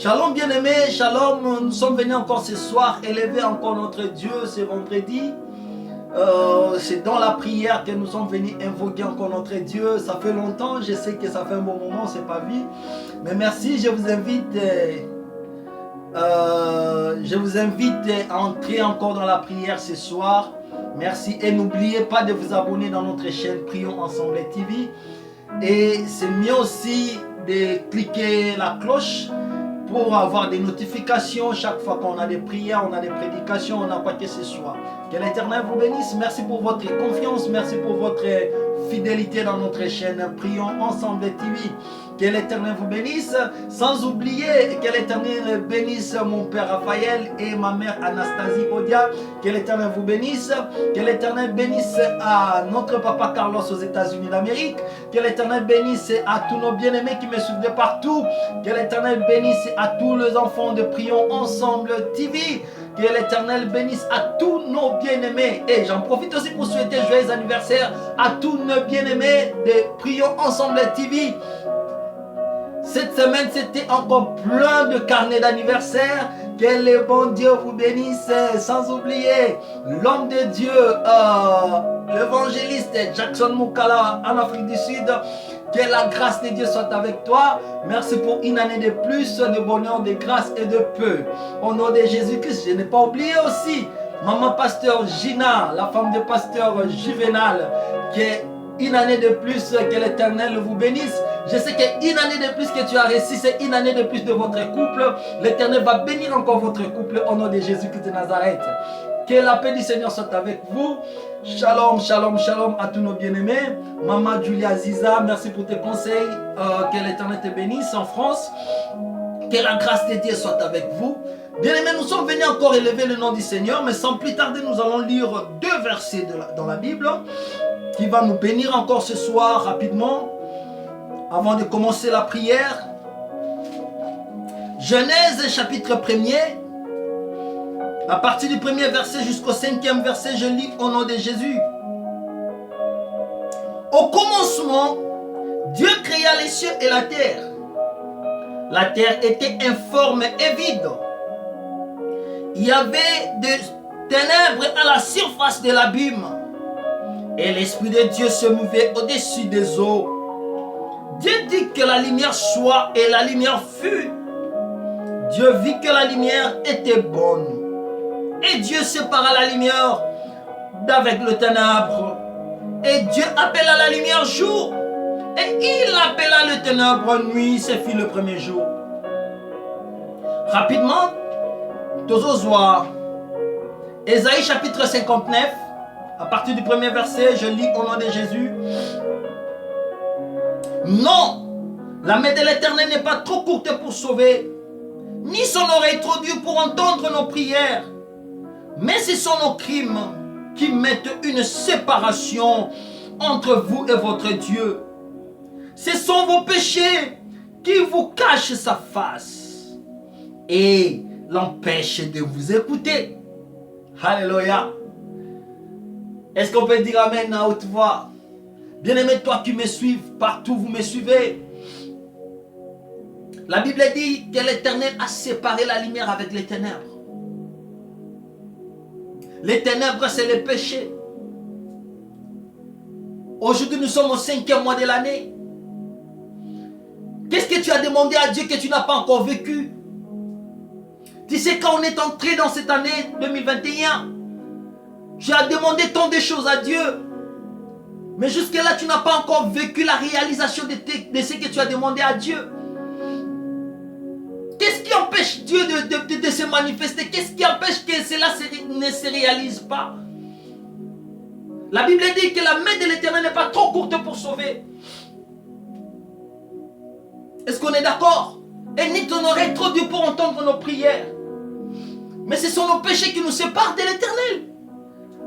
Shalom bien-aimés, shalom, nous sommes venus encore ce soir élever encore notre Dieu ce vendredi. C'est dans la prière que nous sommes venus invoquer encore notre Dieu. Ça fait longtemps, je sais que ça fait un bon moment, c'est pas vu. Mais merci, je vous invite à entrer encore dans la prière ce soir. Merci et n'oubliez pas de vous abonner dans notre chaîne Prions Ensemble TV. Et c'est mieux aussi de cliquer la cloche pour avoir des notifications chaque fois qu'on a des prières, on a des prédications, on a quoi que ce soit. Que l'Éternel vous bénisse. Merci pour votre confiance, merci pour votre fidélité dans notre chaîne Prions Ensemble TV. Que l'Éternel vous bénisse. Sans oublier que l'Éternel bénisse mon père Raphaël et ma mère Anastasie Odia. Que l'Éternel vous bénisse. Que l'Éternel bénisse à notre papa Carlos aux États-Unis d'Amérique. Que l'Éternel bénisse à tous nos bien-aimés qui me suivent de partout. Que l'Éternel bénisse à tous les enfants de Prions Ensemble TV. Que l'Éternel bénisse à tous nos bien-aimés. Et j'en profite aussi pour souhaiter joyeux anniversaire à tous nos bien-aimés de Prions Ensemble TV. Cette semaine, c'était encore plein de carnets d'anniversaire. Que le bon Dieu vous bénisse. Sans oublier l'homme de Dieu, l'évangéliste Jackson Mukala en Afrique du Sud. Que la grâce de Dieu soit avec toi. Merci pour une année de plus, de bonheur, de grâce et de peu. Au nom de Jésus-Christ, je n'ai pas oublié aussi maman pasteur Gina, la femme de pasteur Juvenal. Que une année de plus, que l'Éternel vous bénisse. Je sais qu'une année de plus que tu as réussi, c'est une année de plus de votre couple. L'Éternel va bénir encore votre couple au nom de Jésus-Christ de Nazareth. Que la paix du Seigneur soit avec vous. Shalom, shalom, shalom à tous nos bien-aimés. Maman Julia Ziza, merci pour tes conseils. Que l'Éternel te bénisse en France. Que la grâce de Dieu soit avec vous. Bien-aimés, nous sommes venus encore élever le nom du Seigneur. Mais sans plus tarder, nous allons lire deux versets dans la Bible qui va nous bénir encore ce soir rapidement. Avant de commencer la prière. Genèse chapitre 1er. À partir du premier verset jusqu'au 5e verset, je lis au nom de Jésus. Au commencement, Dieu créa les cieux et la terre. La terre était informe et vide. Il y avait des ténèbres à la surface de l'abîme. Et l'Esprit de Dieu se mouvait au-dessus des eaux. Dieu dit que la lumière soit et la lumière fut. Dieu vit que la lumière était bonne. Et Dieu sépara la lumière d'avec le ténèbre. Et Dieu appela la lumière jour. Et il appela le ténèbre nuit. Ce fut le premier jour. Rapidement, Tozozoa. Ésaïe chapitre 59. À partir du premier verset, je lis au nom de Jésus. Non, la main de l'Éternel n'est pas trop courte pour sauver, ni son oreille trop dure pour entendre nos prières. Mais ce sont nos crimes qui mettent une séparation entre vous et votre Dieu. Ce sont vos péchés qui vous cachent sa face et l'empêchent de vous écouter. Alléluia. Est-ce qu'on peut dire Amen à haute voix? Bien-aimé, toi qui me suives, partout vous me suivez. La Bible dit que l'Éternel a séparé la lumière avec les ténèbres. Les ténèbres, c'est le péché. Aujourd'hui, nous sommes au 5e mois de l'année. Qu'est-ce que tu as demandé à Dieu que tu n'as pas encore vécu? Tu sais, quand on est entré dans cette année 2021, tu as demandé tant de choses à Dieu. Mais jusque-là, tu n'as pas encore vécu la réalisation de ce que tu as demandé à Dieu. Qu'est-ce qui empêche Dieu de se manifester? Qu'est-ce qui empêche que cela ne se réalise pas? La Bible dit que la main de l'Éternel n'est pas trop courte pour sauver. Est-ce qu'on est d'accord? Et ni ton oreille trop dure pour entendre nos prières. Mais ce sont nos péchés qui nous séparent de l'Éternel.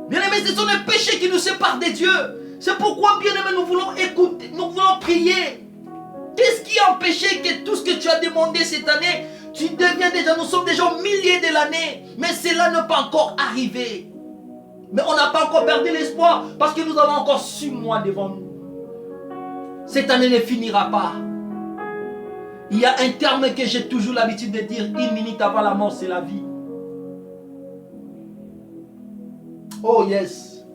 Bien-aimés, ce sont les péchés qui nous séparent de Dieu. C'est pourquoi, bien-aimés, nous voulons écouter, nous voulons prier. Qu'est-ce qui a empêché que tout ce que tu as demandé cette année, tu deviens déjà, nous sommes déjà au milieu de l'année, mais cela n'est pas encore arrivé. Mais on n'a pas encore perdu l'espoir parce que nous avons encore 6 mois devant nous. Cette année ne finira pas. Il y a un terme que j'ai toujours l'habitude de dire, 1 minute avant la mort, c'est la vie. Oh yes.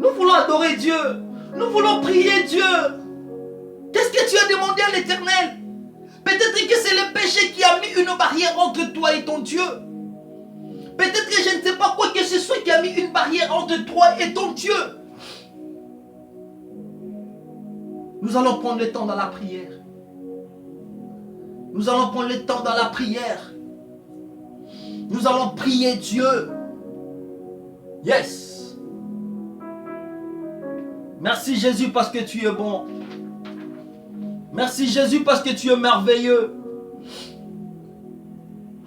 Nous voulons adorer Dieu. Nous voulons prier Dieu. Qu'est-ce que tu as demandé à l'Éternel? Peut-être que c'est le péché qui a mis une barrière entre toi et ton Dieu. Peut-être que je ne sais pas quoi que ce soit qui a mis une barrière entre toi et ton Dieu. Nous allons prendre le temps dans la prière. Nous allons prendre le temps dans la prière. Nous allons prier Dieu. Yes. Merci Jésus parce que tu es bon. Merci Jésus parce que tu es merveilleux.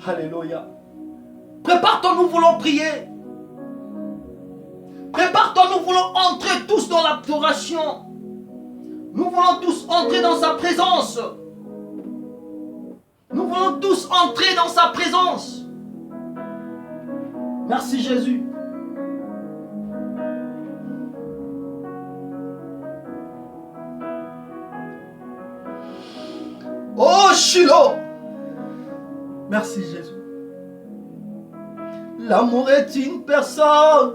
Alléluia. Prépare-toi, nous voulons prier. Prépare-toi, nous voulons entrer tous dans l'adoration. Nous voulons tous entrer dans sa présence. Nous voulons tous entrer dans sa présence. Merci Jésus. Oh Shiloh. Merci Jésus. L'amour est une personne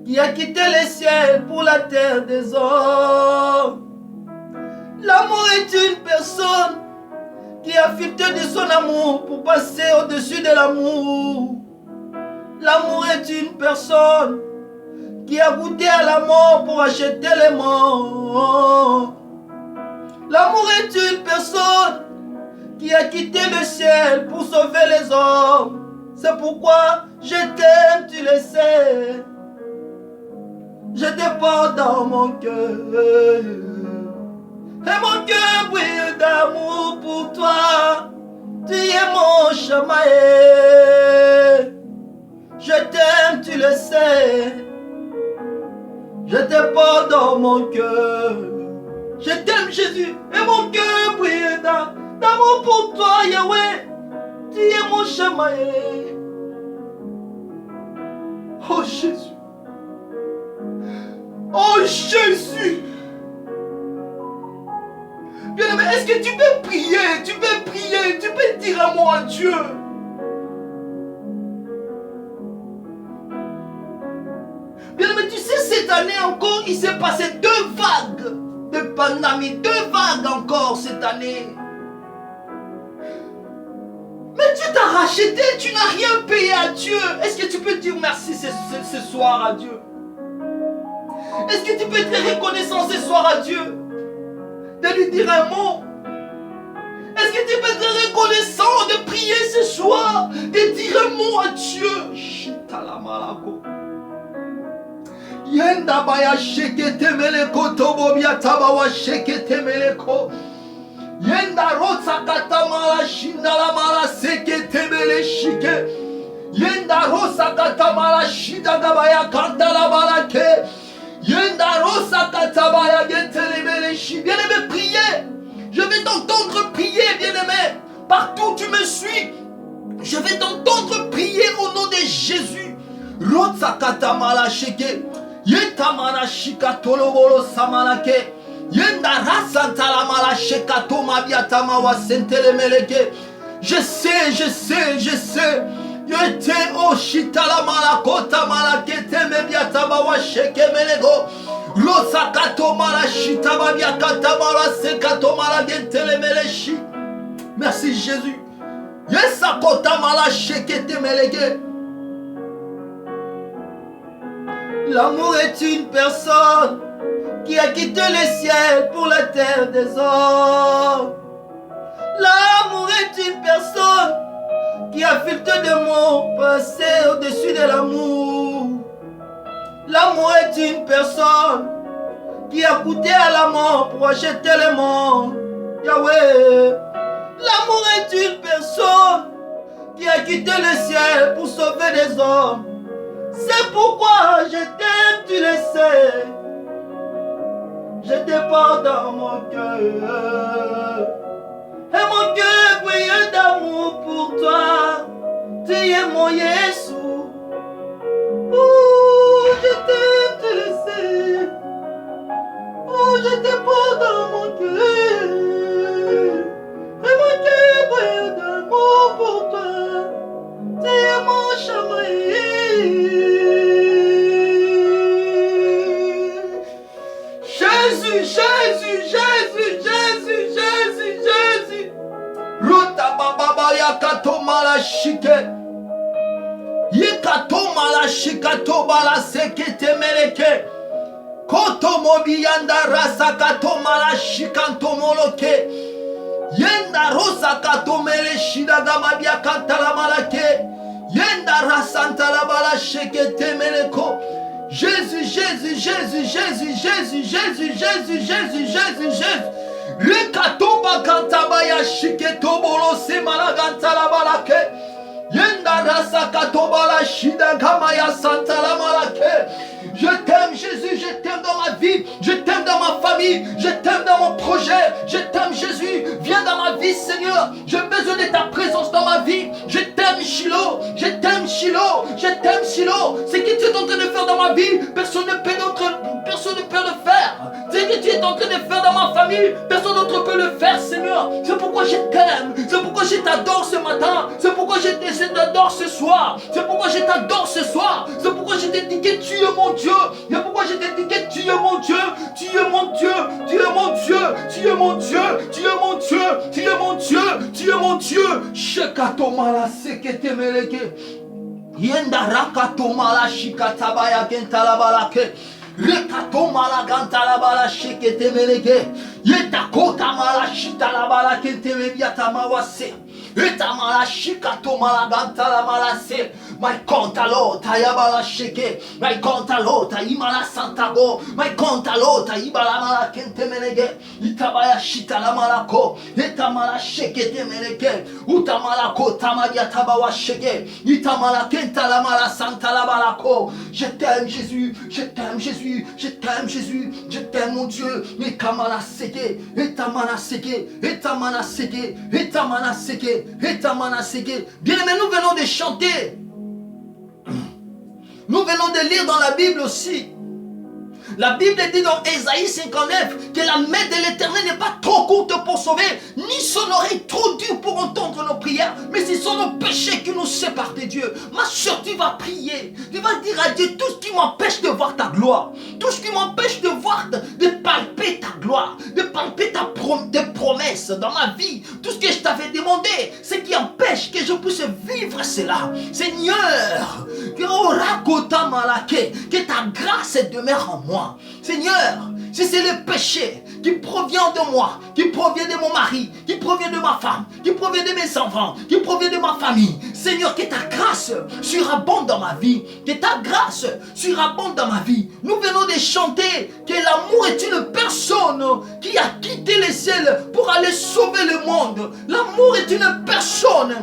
qui a quitté les ciels pour la terre des hommes. L'amour est une personne qui a filtré de son amour pour passer au-dessus de l'amour. L'amour est une personne qui a goûté à la mort pour acheter les morts. L'amour est une personne qui a quitté le ciel pour sauver les hommes. C'est pourquoi je t'aime, tu le sais. Je te porte dans mon cœur. Et mon cœur brille d'amour pour toi. Tu es mon chamaï. Je t'aime, tu le sais. Je te porte dans mon cœur. Je t'aime Jésus. Et mon cœur brille d'amour pour toi, Yahweh. Tu es mon chamaï. Oh Jésus. Oh Jésus. Bien-aimé, est-ce que tu peux prier? Tu peux prier, tu peux dire un mot à Dieu. Bien-aimé, tu sais, cette année encore, il s'est passé 2 vagues de pandémie. 2 vagues encore cette année. Mais tu t'as racheté, tu n'as rien payé à Dieu. Est-ce que tu peux dire merci ce soir à Dieu? Est-ce que tu peux être reconnaissant ce soir à Dieu? De lui dire un mot? Est-ce que tu peux être reconnaissant de prier ce soir? De dire un mot à Dieu? Chitalamalako. Yenda baya shekete meleko tobobia tabawa shekete meleko. Yenda rosa katamala shindala mala sekete mele shike. Yenda rosa katamala shidagabaya kantala balake. Yenda rosa katabaya getele mele shi. Bien-aimé, priez. Je vais t'entendre prier, bien-aimé. Partout où tu me suis, je vais t'entendre prier au nom de Jésus. Rosa katamala shike. Yenta mana shika tolobolo samalake. Yenda rasa talamala sheka toma biatama wa sentele meleke. Je sais. Yete o shitala mala kota mala kete me biatama wa sheke melego. Rosa kato mala shitaba biakata mala sekato mala gentele meleshi. Merci Jésus. Yesa kota mala sheke te melege. L'amour est une personne qui a quitté le ciel pour la terre des hommes. L'amour est une personne qui a filtré de mots passés au-dessus de l'amour. L'amour est une personne qui a goûté à la mort pour acheter les morts. Yahweh. L'amour est une personne qui a quitté le ciel pour sauver des hommes. C'est pourquoi je t'aime, tu le sais. Je te porte dans mon cœur. Et mon cœur brille d'amour pour toi. Tu es mon Jésus. Oh, je t'aime, tu le sais. Oh, je te porte dans mon cœur. Et mon sakato mala shike. Yekato mala shikato bala sekete meleke. Koto mobi yanda rasa kato mala shikanto moloke. Yenda rosa kato mele shida gamabia kantala malake. Yenda rasanta la bala shekete meleko. Jésus, Jésus, Jésus, Jésus, Jésus, Jésus, Jésus, Jésus, Jésus, Jésus. Rekatoba kantabaya shiketo bolo se malaganta la balake. Yenda rasa katoba la shida gamaya santa la malake. Je t'aime Jésus, je t'aime dans ma vie, je t'aime dans ma famille, je t'aime dans mon projet, je t'aime Jésus, viens dans ma vie Seigneur, j'ai besoin de ta présence dans ma vie, je t'aime Shiloh, je t'aime Shiloh, je t'aime Shiloh, ce que tu es en train de faire dans ma vie, personne ne peut le faire, ce que tu es en train de faire dans ma famille, personne d'autre peut le faire Seigneur, c'est pourquoi je t'aime, c'est pourquoi je t'adore ce matin, c'est pourquoi je t'adore ce soir, c'est pourquoi je t'adore ce soir, c'est pourquoi je t'ai dit que tu es mon Dieu. Et pourquoi je t'ai dit que tu es mon Dieu, tu es mon Dieu, tu es mon Dieu, tu es mon Dieu, tu es mon Dieu, tu es mon Dieu, tu es mon Dieu. Shekato mala sekete meleke. Yenda rakato mala shikatabaya gentala balake. Rekato mala gantala bala shekete meleke. Yeta kota mala shitala balake te mebiata mawase. Eta mala shikato mala gantala malase. My contalota yabala sheke. My contalota imala santago. My contalota ibala mala kente menege. Itabaya shitala malako. Eta mala sheke te menege. Utamala kota magia tabawa sheke. Itamala kenta la mala santala balako. Je t'aime Jésus, je t'aime Jésus, je t'aime Jésus, je t'aime mon Dieu. Ekamala seke, etamana seke, etamana seke, etamana seke, etamana seke. Bien aimé, nous venons de chanter. Nous venons de lire dans la Bible aussi. La Bible dit dans Ésaïe 59 que la main de l'Éternel n'est pas trop courte pour sauver, ni son oreille trop dure pour entendre nos prières, mais ce sont nos péchés qui nous séparent de Dieu. Ma soeur, tu vas prier, tu vas dire à Dieu tout ce qui m'empêche de voir ta gloire, tout ce qui m'empêche de voir, de palper ta gloire, de palper tes promesses dans ma vie, tout ce que je t'avais demandé, ce qui empêche que je puisse vivre cela. Seigneur, que ta grâce demeure en moi. Seigneur, si c'est le péché qui provient de moi, qui provient de mon mari, qui provient de ma femme, qui provient de mes enfants, qui provient de ma famille, Seigneur, que ta grâce surabonde dans ma vie, que ta grâce surabonde dans ma vie. Nous venons de chanter que l'amour est une personne qui a quitté les ciels pour aller sauver le monde. L'amour est une personne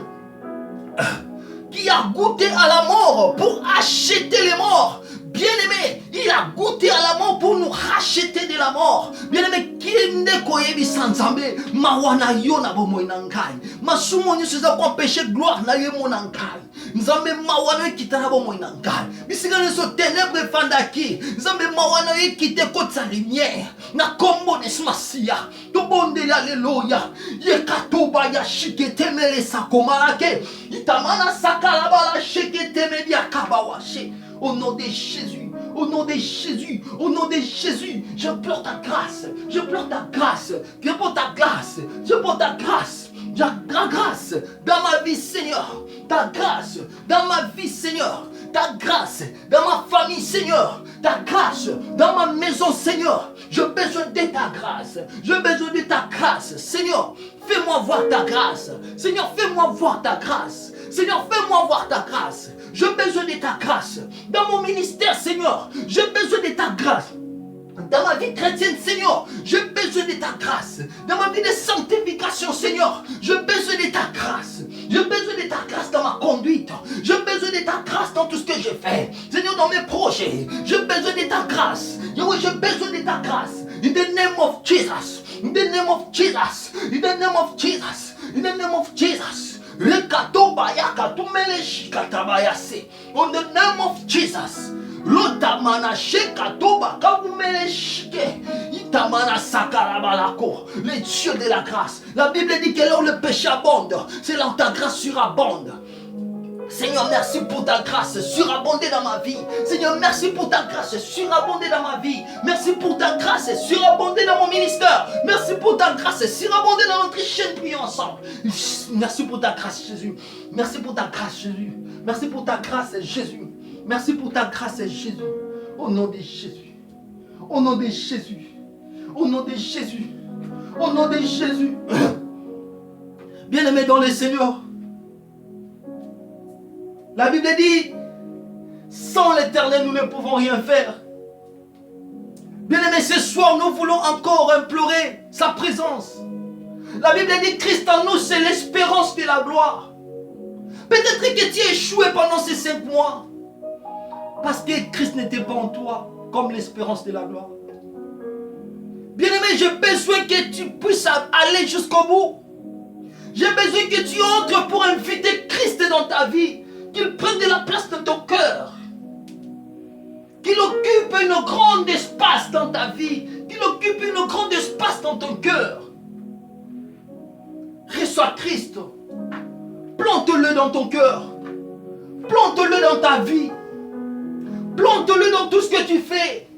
qui a goûté à la mort pour acheter les morts. Bien-aimé, il a goûté à la mort pour nous racheter de la mort. Bien-aimé, qui ne koyebi sanzambe, mawana yo na bomo inankai. Masumo ni suza kwa péché gloire na yo monankai. Nzambe mawana kitana bomo inankai. Bisika so ténèbres fandaki. Nzambe mawana yo kite kotsa lumière. Na kombo de smasia. To bonde alléluia. Yekatoba ya shikete mele sakomalake. Itamana sakalaba la shikete media kabawashe. Au nom de Jésus, au nom de Jésus, au nom de Jésus, je pleure ta grâce, je pleure ta grâce, je pleure ta grâce, je pleure ta grâce, ta grâce dans ma vie Seigneur, ta grâce dans ma vie Seigneur, ta grâce dans ma famille Seigneur, ta grâce dans ma maison Seigneur, j'ai besoin de ta grâce, j'ai besoin de ta grâce Seigneur, fais-moi voir ta grâce, Seigneur fais-moi voir ta grâce, Seigneur fais-moi voir ta grâce. J'ai besoin de ta grâce. Dans mon ministère, Seigneur, j'ai besoin de ta grâce. Dans ma vie chrétienne, Seigneur, j'ai besoin de ta grâce. Dans ma vie de sanctification, Seigneur, j'ai besoin de ta grâce. J'ai besoin de ta grâce dans ma conduite. J'ai besoin de ta grâce dans tout ce que je fais. Seigneur, dans mes projets, j'ai besoin de ta grâce. Yahweh, j'ai besoin de ta grâce. In the name of Jesus. In the name of Jesus. In the name of Jesus. In the name of Jesus. On the name of Jesus. Les dieux de la grâce. La Bible dit que là où le péché abonde, c'est là où ta grâce surabonde. Seigneur, merci pour ta grâce surabondée dans ma vie. Seigneur, merci pour ta grâce surabondée dans ma vie. Merci pour ta grâce surabondée dans mon ministère. Merci pour ta grâce surabondée dans notre chaîne Prions ensemble. Merci pour ta grâce, Jésus. Merci pour ta grâce, Jésus. Merci pour ta grâce, Jésus. Merci pour ta grâce, Jésus. Au nom de Jésus. Au nom de Jésus. Au nom de Jésus. Au nom de Jésus. Bien-aimés dans le Seigneur, la Bible dit, sans l'Éternel, nous ne pouvons rien faire. Bien-aimés, ce soir, nous voulons encore implorer sa présence. La Bible dit, Christ en nous, c'est l'espérance de la gloire. Peut-être que tu as échoué pendant ces 5 mois, parce que Christ n'était pas en toi, comme l'espérance de la gloire. Bien-aimé, j'ai besoin que tu puisses aller jusqu'au bout. J'ai besoin que tu entres pour inviter Christ dans ta vie. Qu'il prenne de la place dans ton cœur. Qu'il occupe un grand espace dans ta vie. Qu'il occupe un grand espace dans ton cœur. Reçois Christ. Plante-le dans ton cœur. Plante-le dans ta vie. Plante-le dans tout ce que tu fais.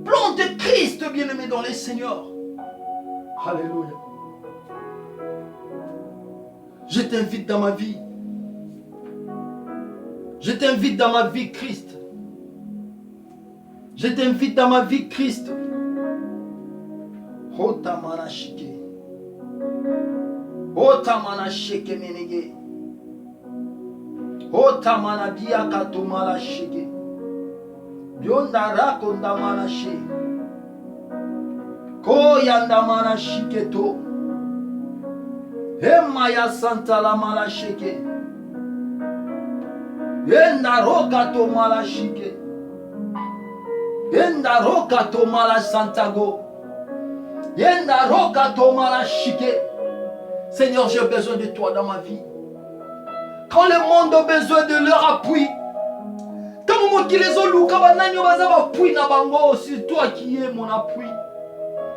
Plante Christ, bien-aimé, dans les Seigneurs. Alléluia. Je t'invite dans ma vie. Je t'invite dans ma vie, Christ. Je t'invite dans ma vie, Christ. Otamana shike. Otamana shike menege. Otamana biakatomala shike. Yondara kondamana she. Koyandamana shiketo. Emaya santa la mala shike. Yenda roka to mala shike. Yenda roka to mala santago. Yenda roka to mala shike. Seigneur, j'ai besoin de toi dans ma vie. Quand le monde a besoin de leur appui, quand moi qui les ont louka banani baza appui na bango, c'est toi qui es mon appui.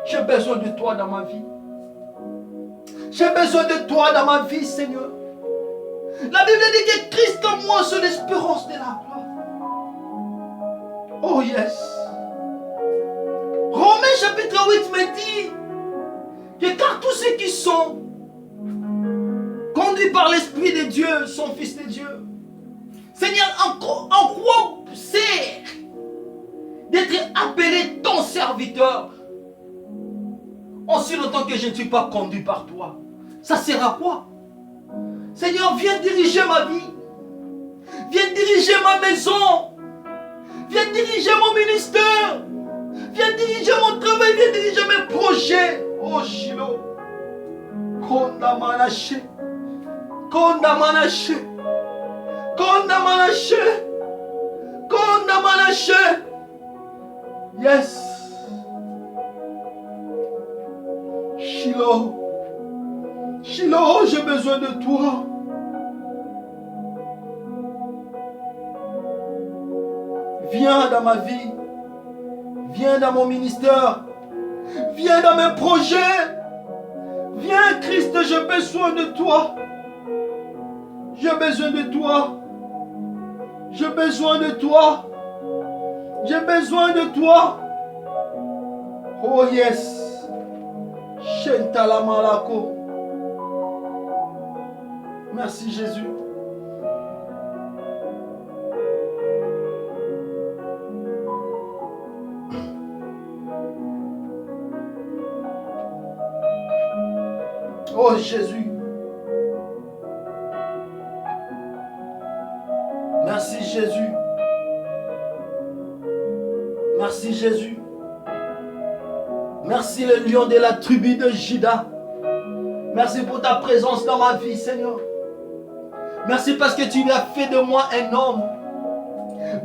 J'ai besoin de toi dans ma vie. J'ai besoin de toi dans ma vie, Seigneur. La Bible dit que Christ en moi, c'est l'espérance de la gloire. Oh yes. Romains chapitre 8 me dit que car tous ceux qui sont conduits par l'Esprit de Dieu sont fils de Dieu. Seigneur, en quoi c'est d'être appelé ton serviteur aussi longtemps que je ne suis pas conduit par toi? Ça sert à quoi? Seigneur, viens diriger ma vie. Viens diriger ma maison. Viens diriger mon ministère. Viens diriger mon travail. Viens diriger mes projets. Oh Shiloh. Kondamanache. Kondamanache. Kondamanache. Kondamanache. Yes. Shiloh. Shiloh, j'ai besoin de toi. Viens dans ma vie. Viens dans mon ministère. Viens dans mes projets. Viens, Christ, j'ai besoin de toi. J'ai besoin de toi. J'ai besoin de toi. J'ai besoin de toi. Oh yes. Shentala malako. Merci Jésus. Oh Jésus. Merci Jésus. Merci Jésus. Merci le lion de la tribu de Juda. Merci pour ta présence dans ma vie, Seigneur. Merci parce que tu as fait de moi un homme.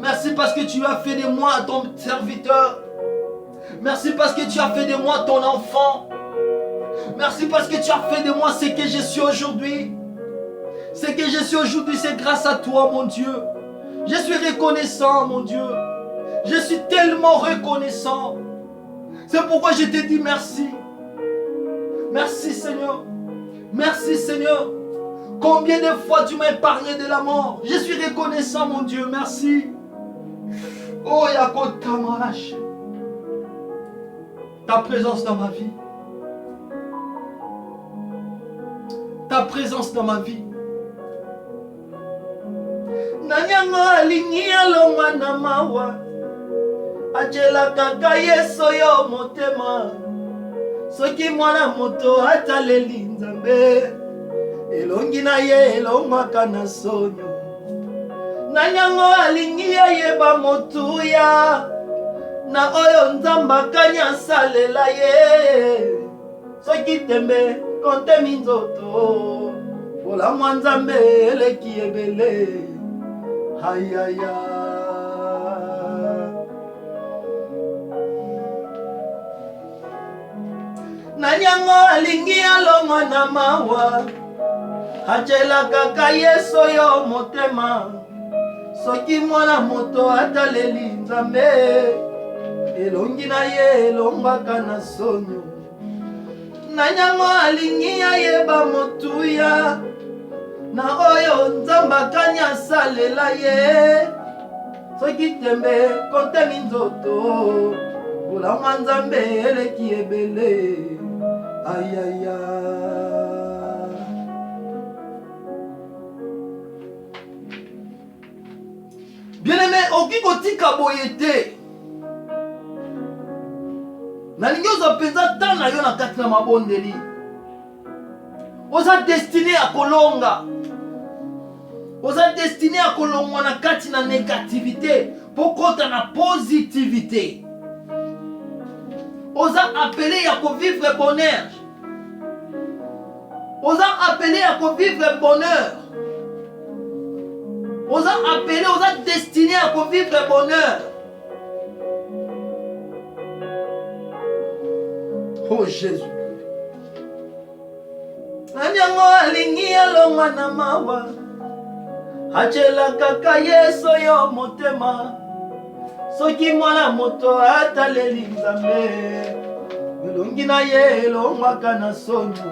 Merci parce que tu as fait de moi ton serviteur. Merci parce que tu as fait de moi ton enfant. Merci parce que tu as fait de moi ce que je suis aujourd'hui. Ce que je suis aujourd'hui, c'est grâce à toi, mon Dieu. Je suis reconnaissant, mon Dieu. Je suis tellement reconnaissant. C'est pourquoi je te dis merci. Merci, Seigneur. Merci, Seigneur. Combien de fois tu m'as épargné de la mort. Je suis reconnaissant, mon Dieu. Merci. Oh, Yakotamarash. Ta présence dans ma vie. Ta présence dans ma vie. Nanyanga alingi alonga na mawa. Achela kaka yeso yo motema. Soki mwana moto ataleli nzambe. Elongi na ye elongwaka na sonyo. Nanyango alingi yeba motuya. Na oyo nzamba kanya salela ye. Soki tembe konte minzoto. Pola mwanzambe eleki ebele. Hayaya. Nanyango alingi alonga na mawa. Achela kaka yeso yo motema. Soki mwana moto ataleli nzambe. Elongi na ye elongwaka na sonyo. Nanyango alingi yeba motuya. Na oyo nzamba kanya salela ye. Soki tembe konte minzoto. Pola mwanzambe eleki ebele. Ayaya. Bien-aimé, okikotika boyete. Nalingi ozapenza tana yo na kati na mabondeli. Oza destiné à kolonga. Oza destiné à kolonga na kati na négativité. Pokota na positivité. Oza appelé à vivre bonheur. Oza appelé à vivre bonheur. Oza appelé, oza destiné à vivre bonheur. Oh Jésus. Nanyango alingi alonga na mawa. Achela kaka yeso yo motema. Soki mwana moto ataleli nzambe. Elongi na ye elongwaka na sonyo.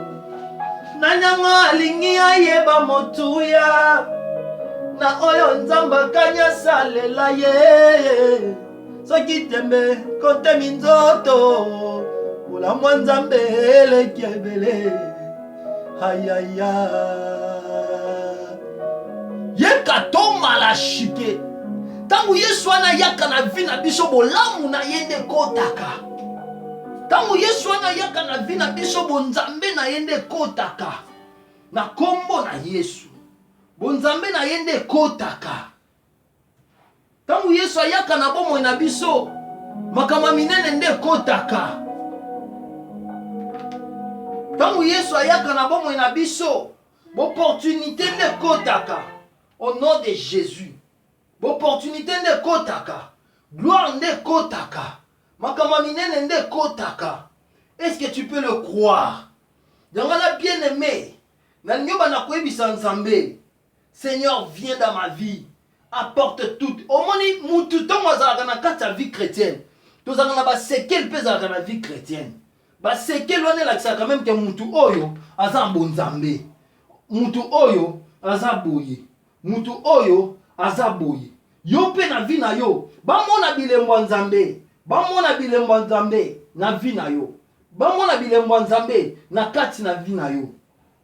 Nanyango alingi ayeba motuya. Na oyo nzamba kanya salela ye. Soki tembe konte minzoto. Pola mwanzambe eleki ebele. Hayaya. Yeka toma la shike. Tangu Yesu ana yaka na vi na biso bolamu na yende kotaka. Tangu Yesu ana yaka na vi na biso bonzambe na yende kotaka. Na kombo na Yesu. Bonzambe na yende kotaka. Tangu Yesu ayaka na bomo na biso makama minene nde kotaka. Tangu Yesu ayaka na bomo na biso opportunité nde kotaka. Au nom de Jésus. Opportunité nde kotaka. Gloire nde kotaka. Makama minene nde kotaka. Est-ce que tu peux le croire? Dangala bien-aimé. Na nyoba na koyebisa nzambe. Seigneur, viens dans ma vie. Apporte tout. Au moni mutu tongo azalaka na kati ya vie chrétienne. Tozalaka na ba sekel pe azalaka na vie chrétienne. Ba sekel wana elakisaka même que mutu oyo aza mbonzambe. Mutu oyo aza boye. Mutu oyo aza boye. Yo pe na vie na yo. Bamona bilembo nzambe. Bamona bilembo nzambe na vie na yo. Bamona bilembo nzambe na kati na vie na yo.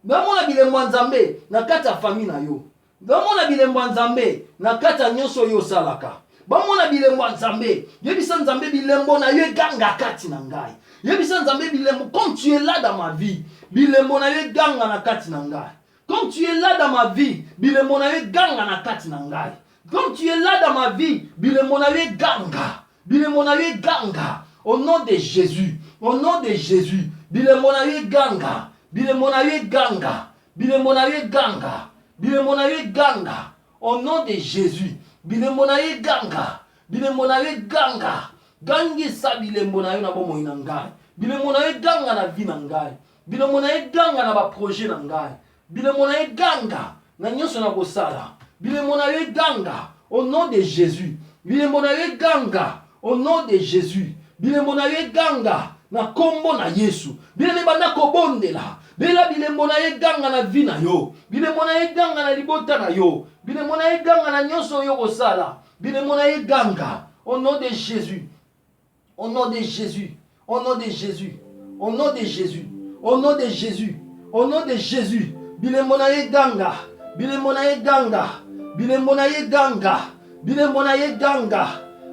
Bamona bilembo nzambe na kati ya famille na yo. Bamona bilembo nzambe na kati ya nyonso yo salaka. Bamona bilembo nzambe. Yebisa nzambe bilembo na yo ganga kati na ngai. Yebisa nzambe bilembo quand tu es là dans ma vie. Bilembo na yo ganga na kati na ngai. Quand tu es là dans ma vie, bilembo na yo ganga na kati na ngai. Quand tu es là dans ma vie, bilembo na yo ganga. Bilembo na yo ganga. Au nom de Jésus. Au nom de Jésus. Bilembo na yo ganga. Bilembo na yo ganga. Bilembo na yo ganga. Bilembo na yo ganga. Au nom de Jésus. Bilembo na yo ganga. Bilembo na yo ganga. Gangisa bilembo na yo na bomo ina ngai. Bilembo na yo ganga na vie na ngai. Bilembo na yo ganga na ba projet na ngai. Bilembo na yo ganga na nyonso na kosala. Bilembo na yo ganga au nom de Jésus. Bilembo na yo ganga au nom de Jésus. Bilembo na yo ganga na kombo na Yesu. Bilembo banda kobondela. Bela bilembo na ye ganga na vie na yo. Bilembo na ye ganga na libota na yo. Bilembo na ye ganga na nyonso yo kosala. Bilembo na ye ganga. Au nom de Jésus. Au nom de Jésus. Au nom de Jésus. Au nom de Jésus. Au nom de Jésus. Au nom de Jésus. Bilembo na ye ganga. Bilembo na ye ganga. Bilembo na ye ganga. Bilembo na ye ganga.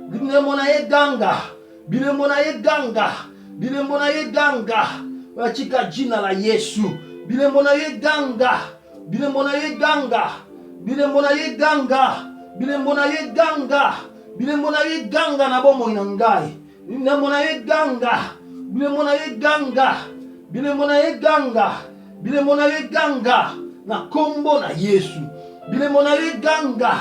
Bilembo na ye ganga. Bilembo na ye ganga. Bilembo na ye ganga. Wachika jina la Yesu. Bilembo na ye ganga. Bilembo na ye ganga. Bilembo na ye ganga. Bilembo na ye ganga. Bilembo na ye ganga na bomo inangai. Bilembo na ye ganga. Bilembo na ye ganga. Bilembo na ye ganga. Bilembo na ye ganga. Na kombo na Yesu. Bilembo na ye ganga.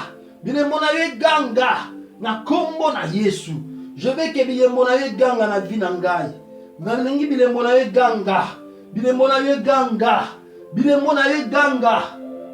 Bilembo na ye ganga. Na kombo na Yesu. Je veux que bilembo na ye ganga na vie na ngai. Nanengi bilembo na ye ganga. Bilembo na ye ganga. Bilembo na ye ganga.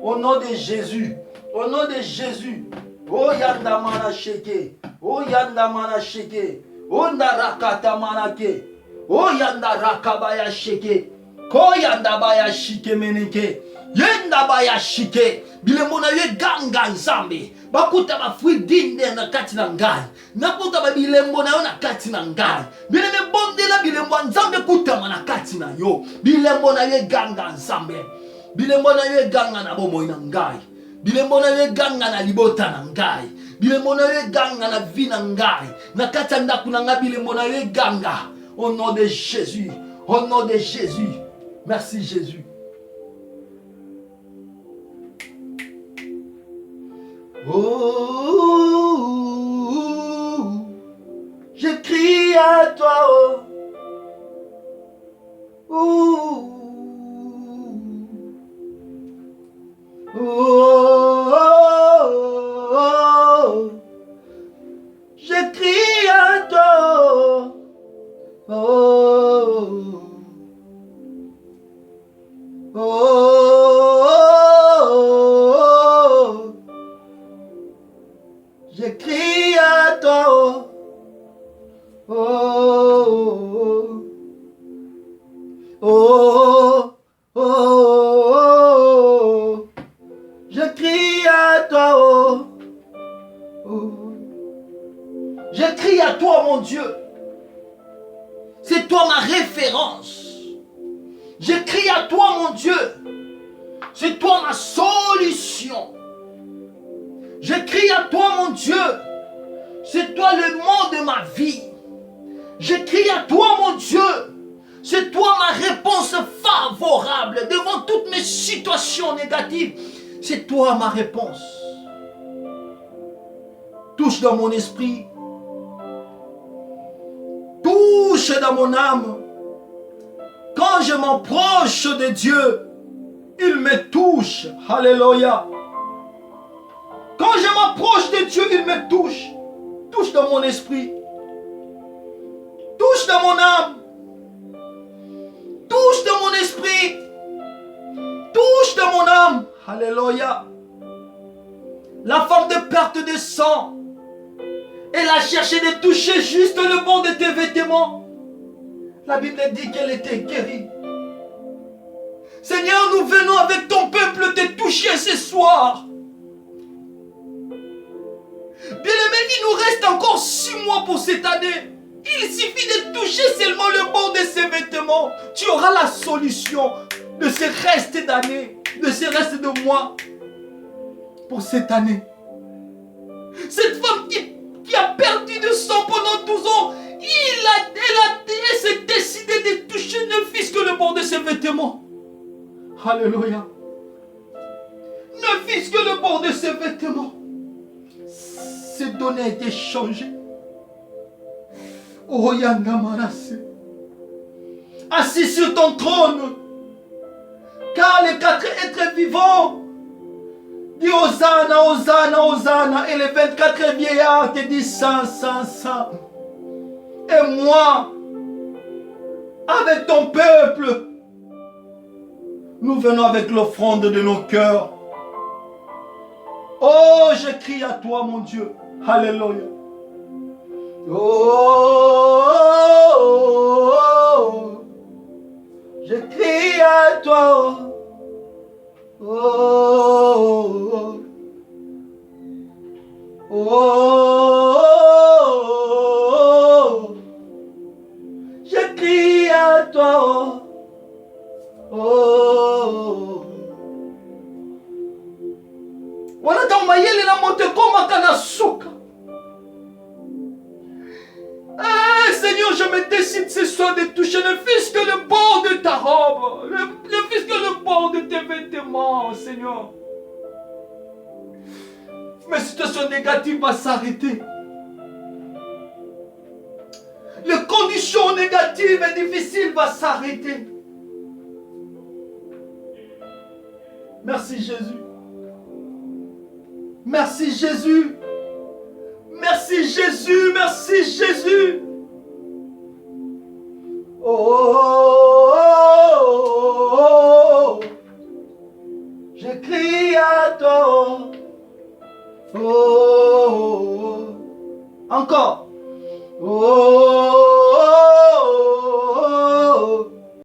Au nom de Jésus. Au nom de Jésus. Oh yanda mana sheke. Oh yanda mana sheke. Oh narakata manake. Oh yanda rakabaya sheke. Ko yanda baya shike meneke. Yenda baya shike. Bilembo na ye ganga nzambe. Bakuta ba fruit dinde na kati na ngai. Nakuta ba bilembo na yo na kati na ngai. Bileme bondela bilembo nzambe kutama na kati na yo. Bilembo na ye ganga nzambe. Bilembo na ye ganga na bomo na ngai. Bilembo na ye ganga na libota na ngai. Bilembo na ye ganga na vie na ngai. Na kati ndaku na ngai bilembo na ye ganga. Au nom de Jésus. Au nom de Jésus. Merci Jésus. Oh, je crie à toi. Oh, oh, oh, je crie à toi. Oh, oh, je crie à toi. Oh, oh, oh, oh, je crie à toi. Oh, oh. Je crie à toi, mon Dieu. C'est toi ma référence. Je crie à toi, mon Dieu. C'est toi ma solution. Je crie à toi, mon Dieu. C'est toi le mot de ma vie. Je crie à toi, mon Dieu. C'est toi ma réponse favorable devant toutes mes situations négatives. C'est toi ma réponse. Touche dans mon esprit. Touche dans mon âme. Quand je m'approche de Dieu, il me touche. Alléluia. Quand je m'approche de Dieu, il me touche. Touche dans mon esprit. Touche dans mon âme. Touche dans mon esprit. Touche dans mon âme. Alléluia. La femme de perte de sang, elle a cherché de toucher juste le bord de tes vêtements. La Bible dit qu'elle était guérie. Seigneur, nous venons avec ton peuple te toucher ce soir. Bien-aimé, il nous reste encore 6 mois pour cette année. Il suffit de toucher seulement le bord de ses vêtements. Tu auras la solution de ce reste d'année, de ce reste de mois pour cette année. Cette femme qui a perdu de sang pendant 12 ans, elle s'est décidée de toucher ne fût-ce que le bord de ses vêtements. Alléluia. Ne fût-ce que le bord de ses vêtements. Ces données ont été changées. Oh Yangamanase. Assis sur ton trône. Car les 4 êtres vivants dit Hosanna, Hosanna, Hosanna. Et les 24 vieillards te disent Saint, Saint, Saint. Et moi, avec ton peuple, nous venons avec l'offrande de nos cœurs. Oh, je crie à toi, mon Dieu. Alléluia. Oh, Je crie à toi. Oh, oh, oh, oh, je crie à toi. Oh, voilà dans mayele la monte comme kanasuka. Ah, Seigneur, je me décide ce soir de toucher ne fût-ce que le bord de ta robe, ne fût-ce que le bord de tes vêtements, Seigneur. Mes situations négatives vont s'arrêter. Les conditions négatives et difficiles vont s'arrêter. Merci Jésus. Merci Jésus. Merci Jésus. Merci Jésus. Oh, oh, oh, oh. Je crie à toi. Oh, oh, oh. Encore. Oh,